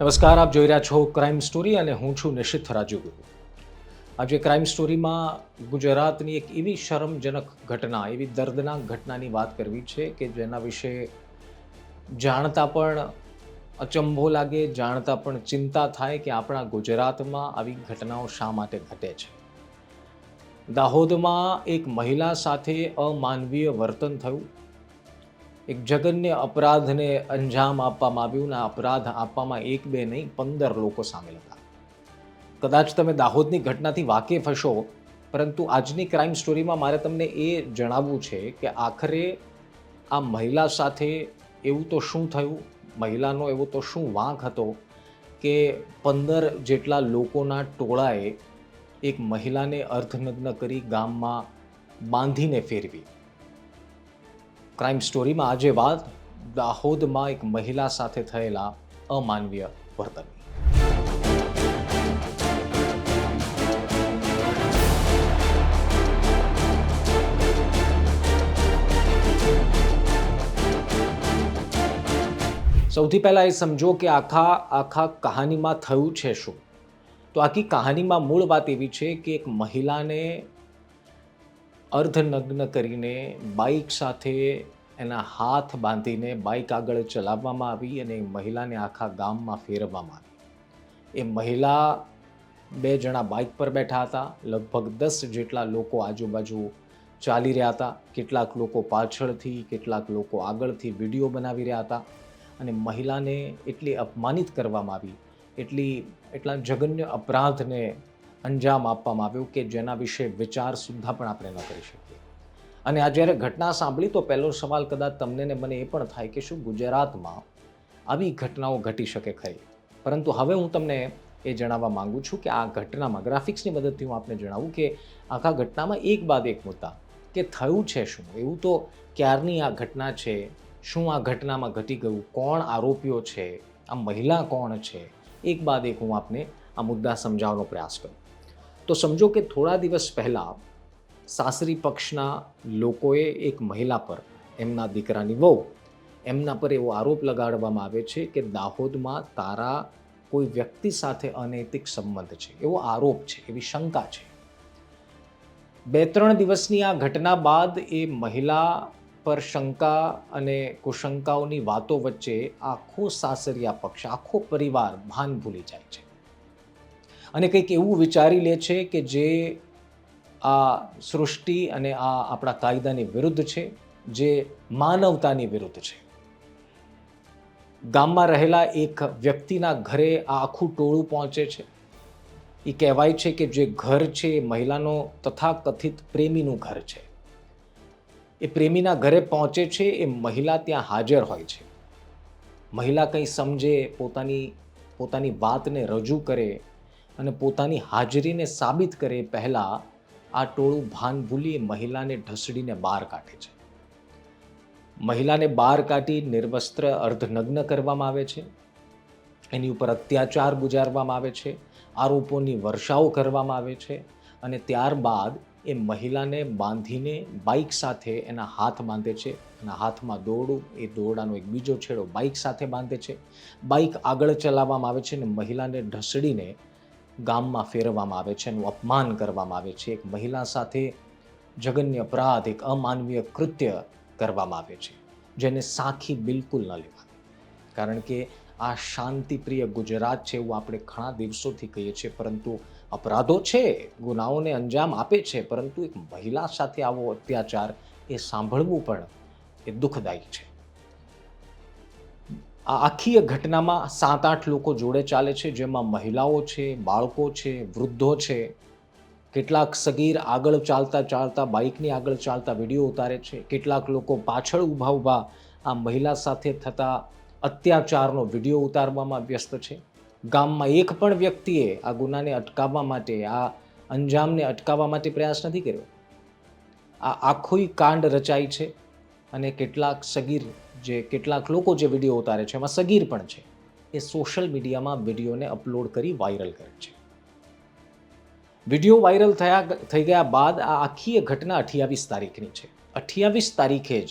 નમસ્કાર, આપ જોઈ રહ્યા છો ક્રાઇમ સ્ટોરી અને હું છું નિશિત રાજુગુરુ. આજે ક્રાઇમ સ્ટોરીમાં ગુજરાતની એક એવી શરમજનક ઘટના, એવી દર્દનાક ઘટનાની વાત કરવી છે કે જેના વિશે જાણતા પણ અચંભો લાગે, જાણતા પણ ચિંતા થાય કે આપણા ગુજરાતમાં આવી ઘટનાઓ શા માટે ઘટે છે. દાહોદમાં એક મહિલા સાથે અમાનવીય વર્તન થયું. એક જઘન્ય અપરાધને અંજામ આપવામાં આવ્યું. ને અપરાધ આપવામાં એક બે નહીં 15 લોકો સામેલ હતા. કદાચ તમે દાહોદની ઘટનાથી વાકેફ હશો, પરંતુ આજની ક્રાઇમ સ્ટોરીમાં મારે તમને એ જણાવવું છે કે આખરે આ મહિલા સાથે એવું તો શું થયું, મહિલાનો એવો તો શું વાંક હતો કે 15 જેટલા લોકોના ટોળાએ એક મહિલાને અર્ધનગ્ન કરી ગામમાં બાંધીને ફેરવી. ક્રાઇમ સ્ટોરીમાં આજે વાત દાહોદમાં એક મહિલા સાથે થયેલા અમાનવીય વર્તનની. સૌથી પહેલા એ સમજો કે આખા કહાનીમાં થયું છે શું. તો આખી કહાનીમાં મૂળ વાત એવી છે કે એક મહિલાને અર્ધનગ્ન કરીને બાઇક સાથે એના હાથ બાંધીને બાઇક આગળ ચલાવવામાં આવી અને એ મહિલાને આખા ગામમાં ફેરવવામાં આવી. એ મહિલા 2 જણા બાઇક પર બેઠા હતા. લગભગ 10 જેટલા લોકો આજુબાજુ ચાલી રહ્યા હતા. કેટલાક લોકો પાછળથી, કેટલાક લોકો આગળથી વિડીયો બનાવી રહ્યા હતા. અને મહિલાને એટલી અપમાનિત કરવામાં આવી, એટલા જઘન્ય અપરાધને અંજામ આપવામાં આવ્યો કે જેના વિશે વિચાર સુદ્ધા પણ આપણે ન કરી શકીએ. અને આ જ્યારે ઘટના સાંભળી તો પહેલો સવાલ કદાચ તમને ને મને એ પણ થાય કે શું ગુજરાતમાં આવી ઘટનાઓ ઘટી શકે ખરી. પરંતુ હવે હું તમને એ જણાવવા માંગુ છું કે આ ઘટનામાં ગ્રાફિક્સની મદદથી હું આપને જણાવું કે આખા ઘટનામાં એક બાદ એક મુદ્દા કે થયું છે શું. એવું તો ક્યારની આ ઘટના છે, શું આ ઘટનામાં ઘટી ગયું, કોણ આરોપીઓ છે, આ મહિલા કોણ છે, એક બાદ એક હું આપને આ મુદ્દા સમજાવવાનો પ્રયાસ કરું. તો સમજો કે થોડા દિવસ પહેલાં સાસરી પક્ષના લોકોએ એક મહિલા પર, એમના દીકરાની વહુ, એમના પર એવો આરોપ લગાડવામાં આવે છે કે દાહોદમાં તારા કોઈ વ્યક્તિ સાથે અનૈતિક સંબંધ છે, એવો આરોપ છે, એવી શંકા છે. 2-3 દિવસની આ ઘટના બાદ એ મહિલા પર શંકા અને કુશંકાઓની વાતો વચ્ચે આખો સાસરિયા પક્ષ, આખો પરિવાર ભાન ભૂલી જાય છે અને કંઈક એવું વિચારી લે છે કે જે આ સૃષ્ટિ અને આ આપણા કાયદાની વિરુદ્ધ છે, જે માનવતાની વિરુદ્ધ છે. ગામમાં રહેલા એક વ્યક્તિના ઘરે આ આખું ટોળું પહોંચે છે. એ કહેવાય છે કે જે ઘર છે એ મહિલાનો તથાકથિત પ્રેમીનું ઘર છે. એ પ્રેમીના ઘરે પહોંચે છે, એ મહિલા ત્યાં હાજર હોય છે. મહિલા કંઈ સમજે, પોતાની વાતને રજૂ કરે અને પોતાની હાજરીને સાબિત કરે પહેલાં આ ટોળું ભાન ભૂલી મહિલાને ઢસડીને બહાર કાઢે છે. મહિલાને બહાર કાઢી નિર્વસ્ત્ર અર્ધનગ્ન કરવામાં આવે છે. એની ઉપર અત્યાચાર ગુજારવામાં આવે છે, આરોપોની વર્ષાઓ કરવામાં આવે છે અને ત્યારબાદ એ મહિલાને બાંધીને બાઇક સાથે એના હાથ બાંધે છે. એના હાથમાં દોરડું, એ દોરડાનો એક બીજો છેડો બાઇક સાથે બાંધે છે. બાઇક આગળ ચલાવવામાં આવે છે અને મહિલાને ઢસડીને ગામમાં ફેરવવામાં આવે છે, એનું અપમાન કરવામાં આવે છે. એક મહિલા સાથે જઘન્ય અપરાધ, એક અમાનવીય કૃત્ય કરવામાં આવે છે, જેને સાખી બિલકુલ ન લેવાય. કારણ કે આ શાંતિપ્રિય ગુજરાત છે એવું આપણે ઘણા દિવસોથી કહીએ છીએ, પરંતુ અપરાધો છે, ગુનાઓને અંજામ આપે છે, પરંતુ એક મહિલા સાથે આવો અત્યાચાર એ સાંભળવું પણ એ દુઃખદાયી છે. આ આખી ઘટનામાં 7-8 લોકો જોડે ચાલે છે, જેમાં મહિલાઓ છે, બાળકો છે, વૃદ્ધો છે. કેટલાક સગીર આગળ ચાલતા બાઇકની આગળ ચાલતા વિડીયો ઉતારે છે. કેટલાક લોકો પાછળ ઊભા આ મહિલા સાથે થતા અત્યાચારનો વિડીયો ઉતારવામાં વ્યસ્ત છે. ગામમાં એક પણ વ્યક્તિએ આ ગુનાને અટકાવવા માટે, આ અંજામને અટકાવવા માટે પ્રયાસ નથી કર્યો. આ આખું કાંડ રચાય છે અને કેટલાક લોકો જે વિડીયો ઉતારે છે, એમાં સગીર પણ છે, એ સોશિયલ મીડિયામાં વિડીયોને અપલોડ કરી વાયરલ કરે છે. વિડીયો વાયરલ થઈ ગયા બાદ આ આખી ઘટના 28 તારીખની છે. 28 તારીખે જ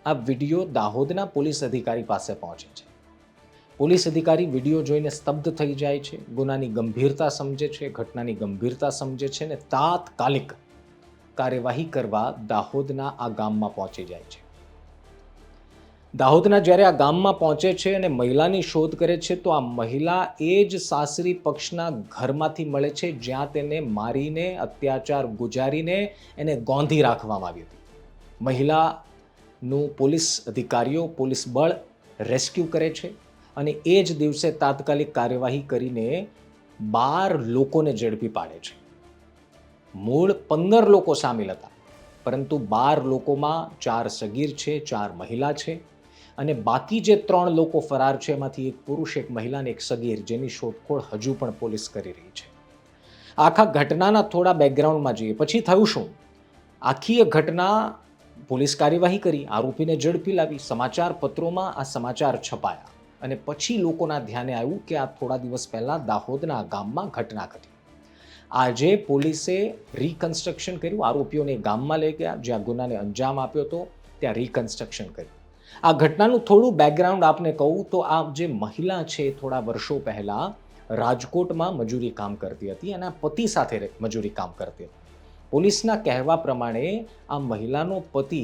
આ વિડીયો દાહોદના પોલીસ અધિકારી પાસે પહોંચે છે. પોલીસ અધિકારી વિડીયો જોઈને સ્તબ્ધ થઈ જાય છે, ગુનાની ગંભીરતા સમજે છે, ઘટનાની ગંભીરતા સમજે છે અને તાત્કાલિક કાર્યવાહી કરવા દાહોદના આ ગામમાં પહોંચી જાય છે. દાહોદના જ્યારે આ ગામમાં પહોંચે છે અને મહિલાની શોધ કરે છે તો આ મહિલા એ જ સાસરી પક્ષના ઘરમાંથી મળે છે જ્યાં તેને મારીને અત્યાચાર ગુજારીને એને ગોંધી રાખવામાં આવી હતી. મહિલાનું પોલીસ અધિકારીઓ, પોલીસ બળ રેસ્ક્યુ કરે છે અને એ જ દિવસે તાત્કાલિક કાર્યવાહી કરીને 12 લોકોને ઝડપી પાડે છે. મૂળ 15 લોકો સામેલ હતા, પરંતુ 12 લોકોમાં 4 સગીર છે, 4 મહિલા છે અને બાકી જે 3 લોકો ફરાર છે એમાંથી એક પુરુષ, એક મહિલા અને એક સગીર, જેની શોધખોળ હજુ પણ પોલીસ કરી રહી છે. આખા ઘટનાના થોડા બેકગ્રાઉન્ડમાં જઈએ. પછી થયું શું? આખી એ ઘટના, પોલીસ કાર્યવાહી કરી, આરોપીને ઝડપી લાવી, સમાચાર પત્રોમાં આ સમાચાર છપાયા અને પછી લોકોના ધ્યાને આવ્યું કે આ થોડા દિવસ પહેલા દાહોદના ગામમાં ઘટના ઘટી. આજે પોલીસે રિકન્સ્ટ્રક્શન કર્યું, આરોપીઓને ગામમાં લઈ ગયા જ્યાં ગુનાને અંજામ આપ્યો હતો, ત્યાં રિકન્સ્ટ્રક્શન કર્યું. આ ઘટનાનું થોડું બેકગ્રાઉન્ડ આપને કહું તો આ જે મહિલા છે થોડા વર્ષો પહેલા રાજકોટમાં મજૂરી કામ કરતી હતી અને પતિ સાથે મજૂરી કામ કરતી હતી. પોલીસના કહેવા પ્રમાણે આ મહિલાનો પતિ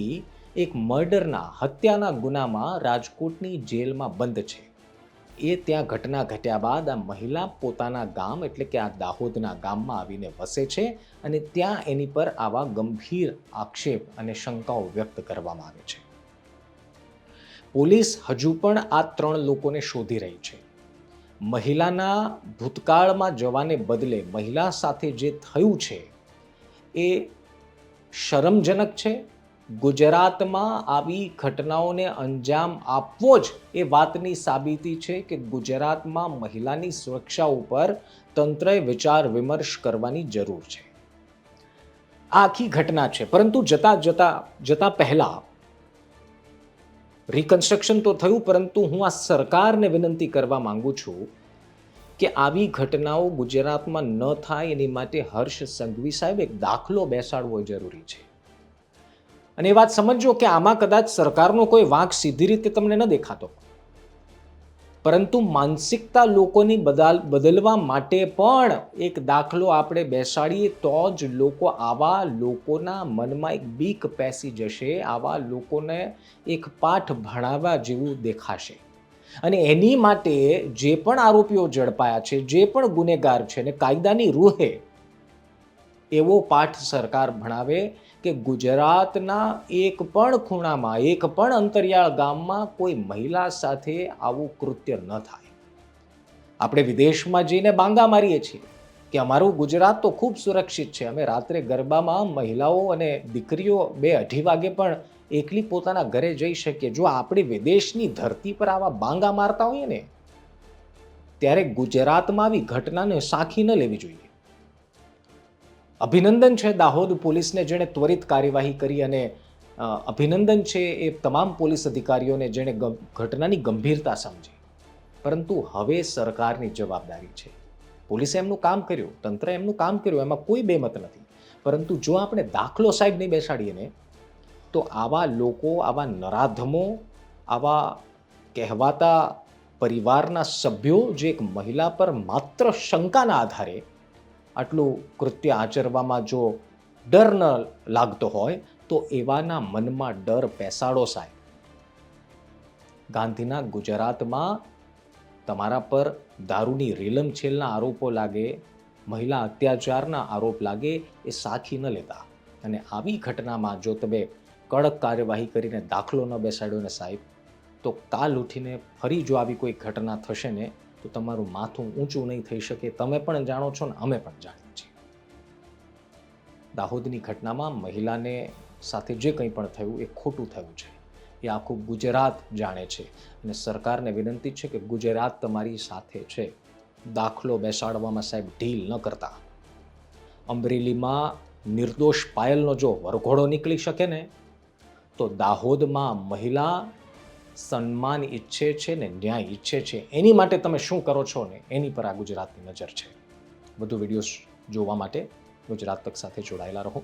એક મર્ડરના, હત્યાના ગુનામાં રાજકોટની જેલમાં બંધ છે. એ ત્યાં ઘટના ઘટ્યા બાદ આ મહિલા પોતાના ગામ એટલે કે આ દાહોદના ગામમાં આવીને વસે છે અને ત્યાં એની પર આવા ગંભીર આક્ષેપ અને શંકાઓ વ્યક્ત કરવામાં આવે છે. પોલીસ હજુ પણ આ 3 લોકોને શોધી રહી છે. મહિલાના ભૂતકાળમાં જવાને બદલે મહિલા સાથે જે થયું છે એ શરમજનક છે. ગુજરાતમાં આવી ઘટનાઓને અંજામ આપવો જ એ વાતની સાબિતી છે કે ગુજરાતમાં મહિલાની સુરક્ષા ઉપર તંત્રએ વિચાર વિમર્શ કરવાની જરૂર છે. આ આખી ઘટના છે, પરંતુ જતા પહેલા રિકન્સ્ટ્રક્શન તો થયું, પરંતુ હું આ સરકારને વિનંતી કરવા માંગુ છું કે આવી ઘટનાઓ ગુજરાતમાં ન થાય એની માટે હર્ષ સંઘવી સાહેબ એક દાખલો બેસાડવો જરૂરી છે. અને એ વાત સમજો કે આમાં કદાચ સરકારનો કોઈ વાંક સીધી રીતે તમને ન દેખાતો, પરંતુ માનસિકતા લોકોની બદલવા માટે પણ એક દાખલો આપણે બેસાડીએ તો જ આવા લોકોના મનમાં એક બીક પેસી જશે, આવા લોકોને એક પાઠ ભણાવવા જેવું દેખાશે. અને એની માટે જે પણ આરોપીઓ ઝડપાયા છે, જે પણ ગુનેગાર છે, ને કાયદાની રૂહે એવો પાઠ સરકાર ભણાવે કે ગુજરાતના એક પણ ખૂણામાં, એક પણ અંતરિયાળ ગામમાં કોઈ મહિલા સાથે આવું કૃત્ય ન થાય. આપણે વિદેશમાં જઈને બાંગા મારીએ છીએ કે અમારું ગુજરાત તો ખૂબ સુરક્ષિત છે, અમે રાત્રે ગરબામાં મહિલાઓ અને દીકરીઓ 2-2:30 વાગે પણ એકલી પોતાના ઘરે જઈ શકીએ. જો આપણે વિદેશની ધરતી પર આવા બાંગા મારતા હોઈએ ને, ત્યારે ગુજરાતમાં આવી ઘટનાને સાખી ન લેવી જોઈએ. અભિનંદન છે દાહોદ પોલીસને જેણે ત્વરિત કાર્યવાહી કરી અને અભિનંદન છે એ તમામ પોલીસ અધિકારીઓને જેણે ઘટનાની ગંભીરતા સમજી. પરંતુ હવે સરકારની જવાબદારી છે. પોલીસે એમનું કામ કર્યું, તંત્રએ એમનું કામ કર્યું, એમાં કોઈ બેમત નથી. પરંતુ જો આપણે દાખલો સાહેબ નહીં બેસાડીએ ને, તો આવા લોકો, આવા નરાધમો, આવા કહેવાતા પરિવારના સભ્યો જે એક મહિલા પર માત્ર શંકાના આધારે આટલું કૃત્ય આચરવામાં જો ડર ન લાગતો હોય તો એવાના મનમાં ડર પેસાડો સાહેબ. ગાંધીના ગુજરાતમાં તમારા પર દારૂની રેલમછેલના આરોપો લાગે, મહિલા અત્યાચારના આરોપ લાગે, એ સાખી ન લેતા. અને આવી ઘટનામાં જો તમે કડક કાર્યવાહી કરીને દાખલો ન બેસાડ્યો ને સાહેબ, તો કાલ ઉઠીને ફરી જો આવી કોઈ ઘટના થશે ને તો તમારું માથું ઊંચું નહીં થઈ શકે. તમે પણ જાણો છો ને અમે પણ જાણીએ છીએ. દાહોદની ઘટનામાં મહિલાને સાથે જે કંઈ પણ થયું એ ખોટું થયું છે, એ આખું ગુજરાત જાણે છે. અને સરકારને વિનંતી છે કે ગુજરાત તમારી સાથે છે. દાખલો બેસાડવામાં સાહેબ ઢીલ ન કરતા. અમરેલીમાં નિર્દોષ પાયલનો જો વરઘોડો નીકળી શકે ને, તો દાહોદમાં મહિલા સન્માન ઈચ્છે છે ને ન્યાય ઈચ્છે છે, એની માટે તમે શું કરો છો ને એની પર આ ગુજરાતની નજર છે. વધુ વિડીયોઝ જોવા માટે ગુજરાત તક સાથે જોડાયેલા રહો.